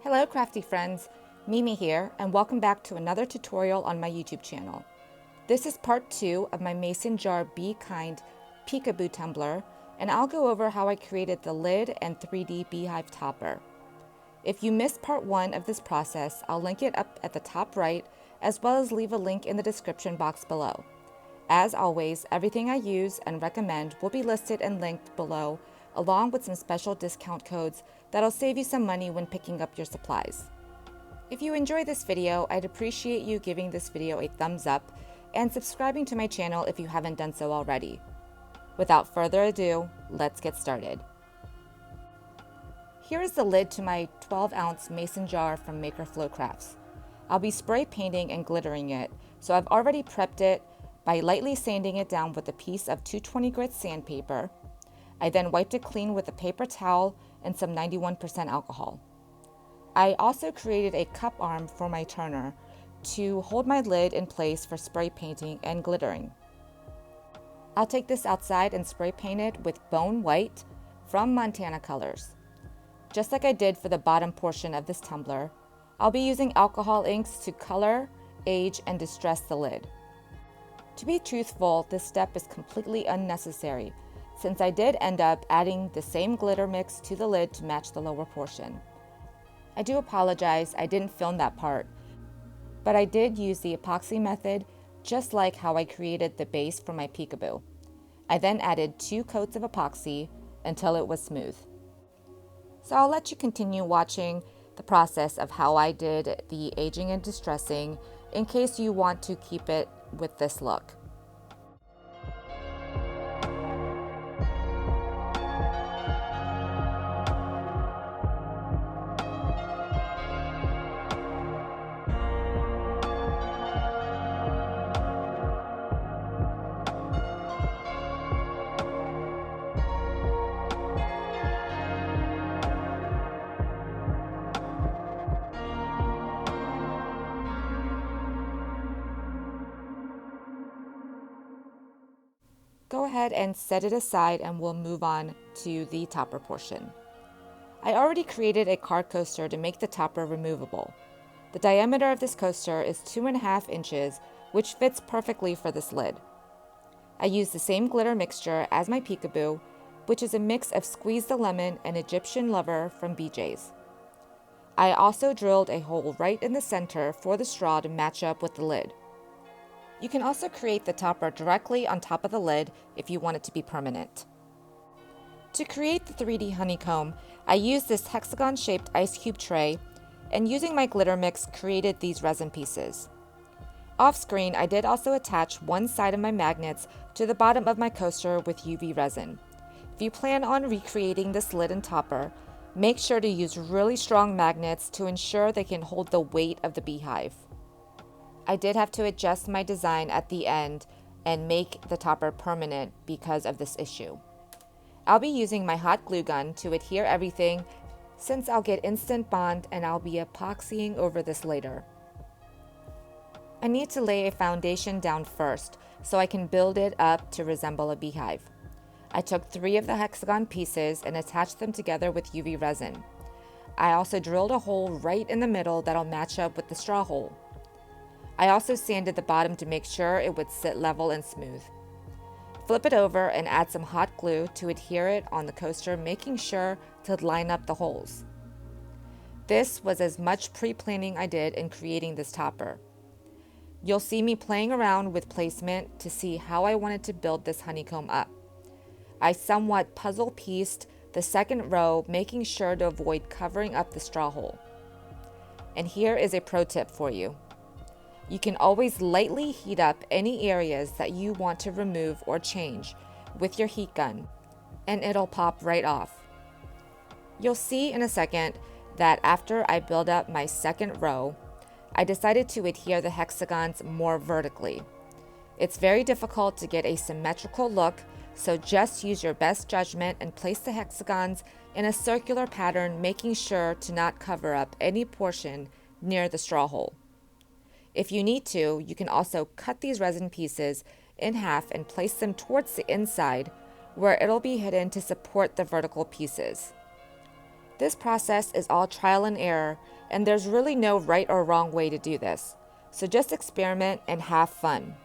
Hello crafty friends, Mimi here, and welcome back to another tutorial on my YouTube channel. This is part 2 of my mason jar Be Kind peekaboo tumbler, and I'll go over how I created the lid and 3D beehive topper. If you missed part 1 of this process, I'll link it up at the top right, as well as leave a link in the description box below. As always, everything I use and recommend will be listed and linked below, along with some special discount codes that'll save you some money when picking up your supplies. If you enjoy this video, I'd appreciate you giving this video a thumbs up and subscribing to my channel if you haven't done so already. Without further ado, let's get started. Here is the lid to my 12-ounce mason jar from MakerFlo Crafts. I'll be spray painting and glittering it, so I've already prepped it by lightly sanding it down with a piece of 220 grit sandpaper. I then wiped it clean with a paper towel and some 91% alcohol. I also created a cup arm for my turner to hold my lid in place for spray painting and glittering. I'll take this outside and spray paint it with Bone White from Montana Colors. Just like I did for the bottom portion of this tumbler, I'll be using alcohol inks to color, age, and distress the lid. To be truthful, this step is completely unnecessary, since I did end up adding the same glitter mix to the lid to match the lower portion. I do apologize, I didn't film that part, but I did use the epoxy method just like how I created the base for my peekaboo. I then added 2 coats of epoxy until it was smooth. So I'll let you continue watching the process of how I did the aging and distressing in case you want to keep it with this look. Go ahead and set it aside and we'll move on to the topper portion. I already created a card coaster to make the topper removable. The diameter of this coaster is 2.5 inches, which fits perfectly for this lid. I used the same glitter mixture as my peekaboo, which is a mix of Squeeze the Lemon and Egyptian Lover from BJ's. I also drilled a hole right in the center for the straw to match up with the lid. You can also create the topper directly on top of the lid if you want it to be permanent. To create the 3D honeycomb, I used this hexagon-shaped ice cube tray, and using my glitter mix created these resin pieces. Off screen, I did also attach one side of my magnets to the bottom of my coaster with UV resin. If you plan on recreating this lid and topper, make sure to use really strong magnets to ensure they can hold the weight of the beehive. I did have to adjust my design at the end and make the topper permanent because of this issue. I'll be using my hot glue gun to adhere everything, since I'll get instant bond and I'll be epoxying over this later. I need to lay a foundation down first so I can build it up to resemble a beehive. I took 3 of the hexagon pieces and attached them together with UV resin. I also drilled a hole right in the middle that'll match up with the straw hole. I also sanded the bottom to make sure it would sit level and smooth. Flip it over and add some hot glue to adhere it on the coaster, making sure to line up the holes. This was as much pre-planning I did in creating this topper. You'll see me playing around with placement to see how I wanted to build this honeycomb up. I somewhat puzzle pieced the second row, making sure to avoid covering up the straw hole. And here is a pro tip for you. You can always lightly heat up any areas that you want to remove or change with your heat gun, and it'll pop right off. You'll see in a second that after I build up my second row, I decided to adhere the hexagons more vertically. It's very difficult to get a symmetrical look, so just use your best judgment and place the hexagons in a circular pattern, making sure to not cover up any portion near the straw hole. If you need to, you can also cut these resin pieces in half and place them towards the inside, where it'll be hidden to support the vertical pieces. This process is all trial and error, and there's really no right or wrong way to do this, so just experiment and have fun.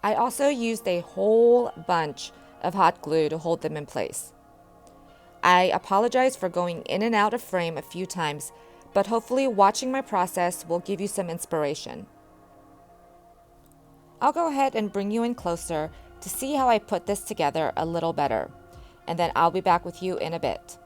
I also used a whole bunch of hot glue to hold them in place. I apologize for going in and out of frame a few times, but hopefully watching my process will give you some inspiration. I'll go ahead and bring you in closer to see how I put this together a little better, and then I'll be back with you in a bit.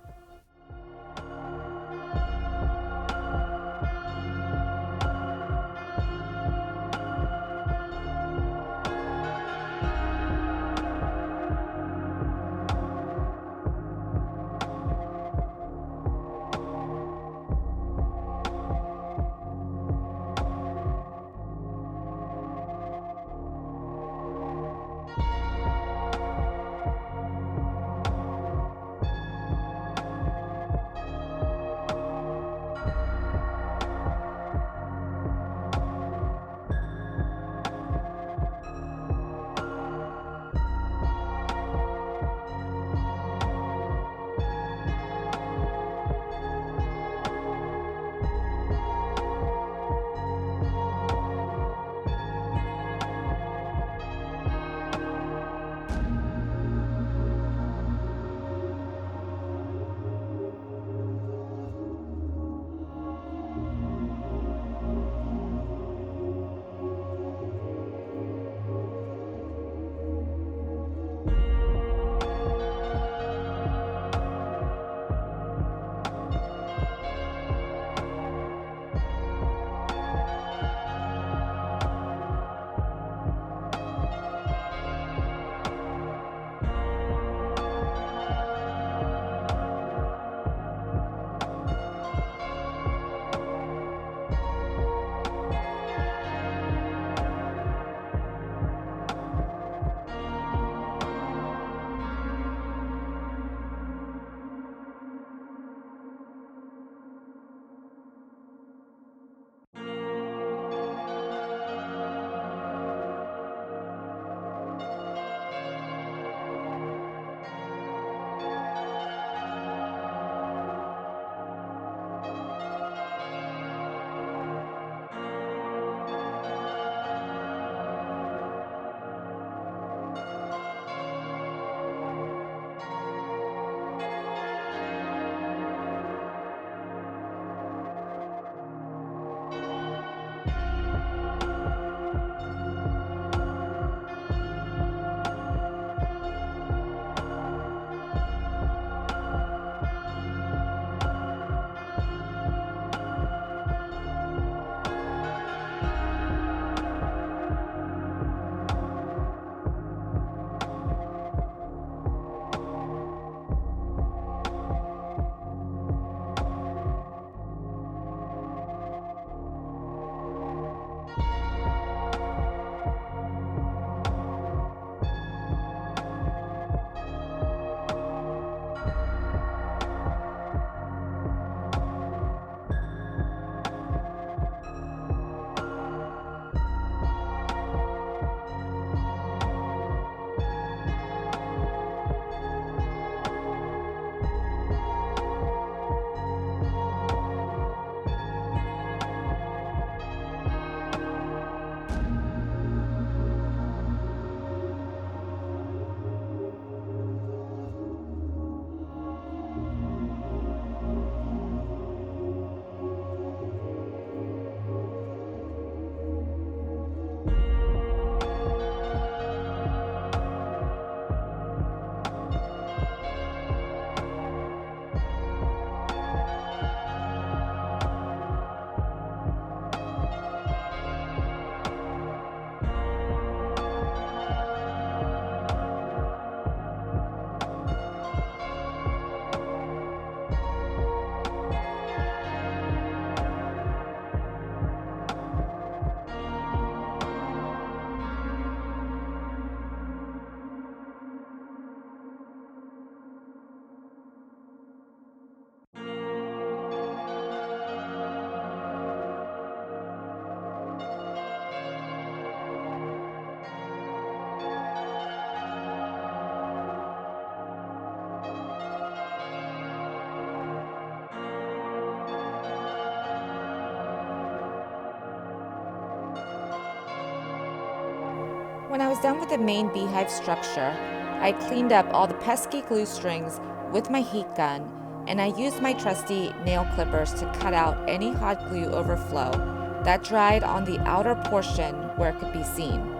When I was done with the main beehive structure, I cleaned up all the pesky glue strings with my heat gun, and I used my trusty nail clippers to cut out any hot glue overflow that dried on the outer portion where it could be seen.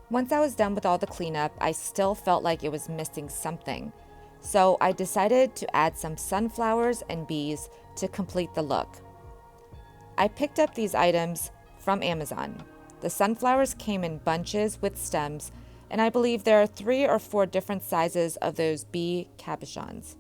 Once I was done with all the cleanup, I still felt like it was missing something. So I decided to add some sunflowers and bees to complete the look. I picked up these items from Amazon. The sunflowers came in bunches with stems, and I believe there are 3 or 4 different sizes of those bee cabochons.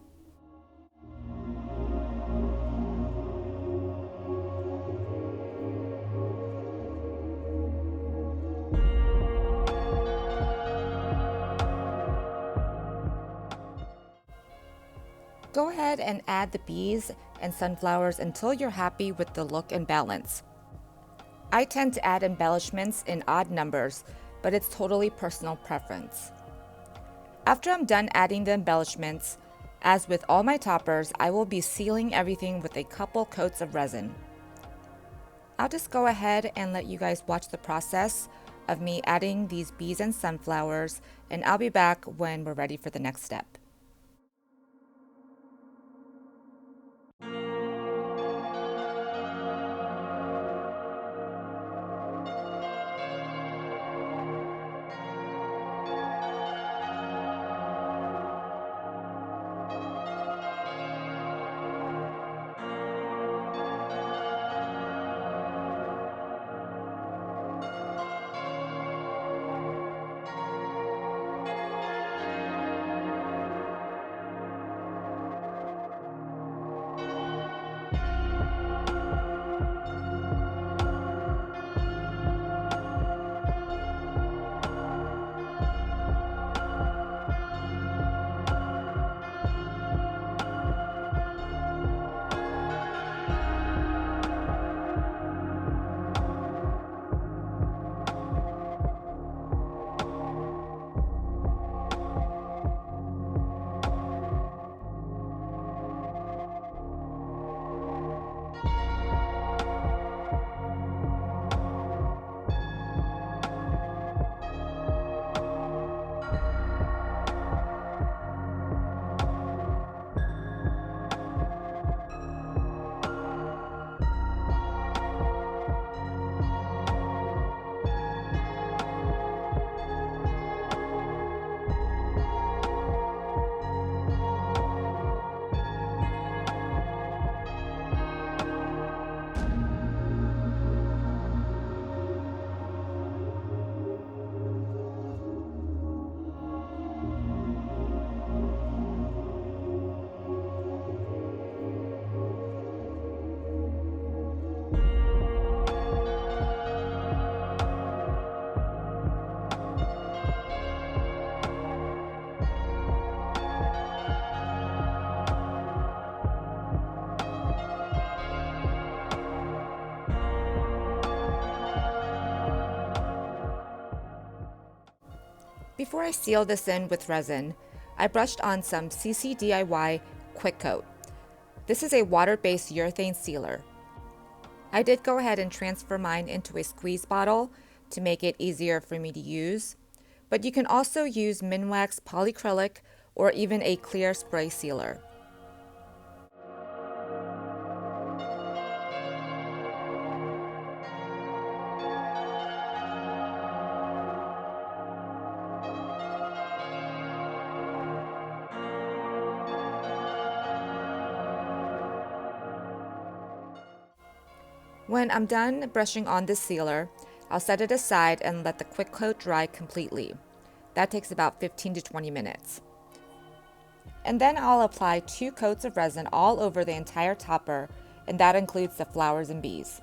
Go ahead and add the bees and sunflowers until you're happy with the look and balance. I tend to add embellishments in odd numbers, but it's totally personal preference. After I'm done adding the embellishments, as with all my toppers, I will be sealing everything with a couple coats of resin. I'll just go ahead and let you guys watch the process of me adding these bees and sunflowers, and I'll be back when we're ready for the next step. Before I seal this in with resin, I brushed on some CC DIY Quick Coat. This is a water-based urethane sealer. I did go ahead and transfer mine into a squeeze bottle to make it easier for me to use, but you can also use Minwax polyacrylic or even a clear spray sealer. When I'm done brushing on this sealer, I'll set it aside and let the quick coat dry completely. That takes about 15 to 20 minutes. And then I'll apply 2 coats of resin all over the entire topper, and that includes the flowers and bees.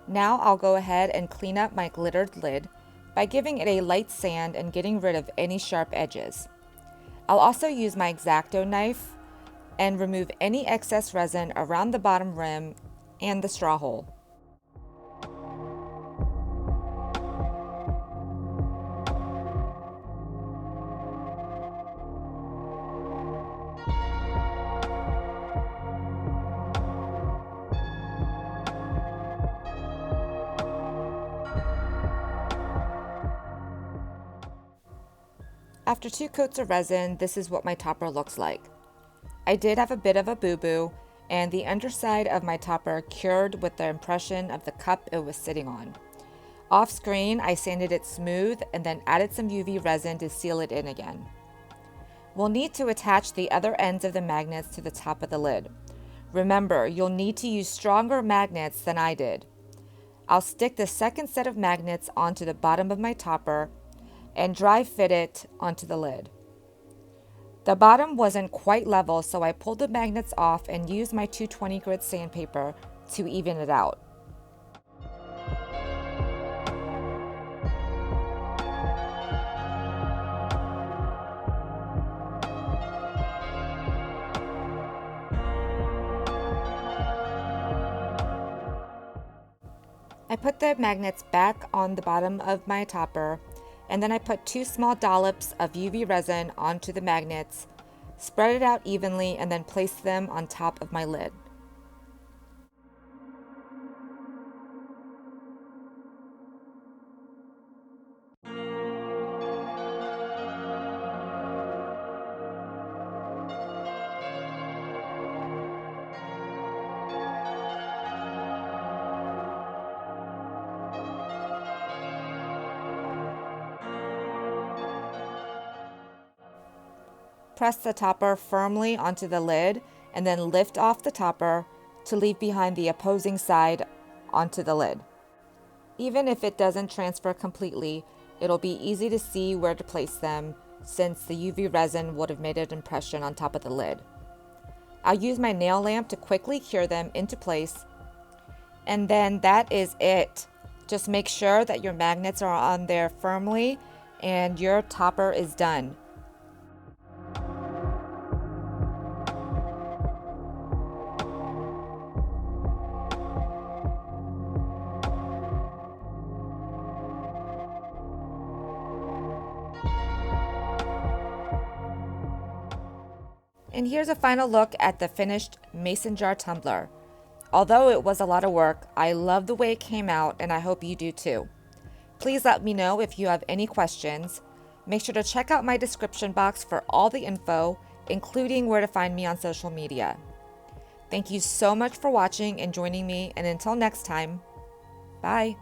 Now I'll go ahead and clean up my glittered lid by giving it a light sand and getting rid of any sharp edges. I'll also use my X-Acto knife and remove any excess resin around the bottom rim and the straw hole. After 2 coats of resin, this is what my topper looks like. I did have a bit of a boo-boo, and the underside of my topper cured with the impression of the cup it was sitting on. Off screen, I sanded it smooth and then added some UV resin to seal it in again. We'll need to attach the other ends of the magnets to the top of the lid. Remember, you'll need to use stronger magnets than I did. I'll stick the second set of magnets onto the bottom of my topper and dry fit it onto the lid. The bottom wasn't quite level, so I pulled the magnets off and used my 220 grit sandpaper to even it out. I put the magnets back on the bottom of my topper, and then I put 2 small dollops of UV resin onto the magnets, spread it out evenly, and then placed them on top of my lid. Press the topper firmly onto the lid and then lift off the topper to leave behind the opposing side onto the lid. Even if it doesn't transfer completely, it'll be easy to see where to place them since the UV resin would have made an impression on top of the lid. I'll use my nail lamp to quickly cure them into place, and then that is it. Just make sure that your magnets are on there firmly and your topper is done. And here's a final look at the finished mason jar tumbler. Although it was a lot of work, I love the way it came out and I hope you do too. Please let me know if you have any questions. Make sure to check out my description box for all the info, including where to find me on social media. Thank you so much for watching and joining me, and until next time, bye.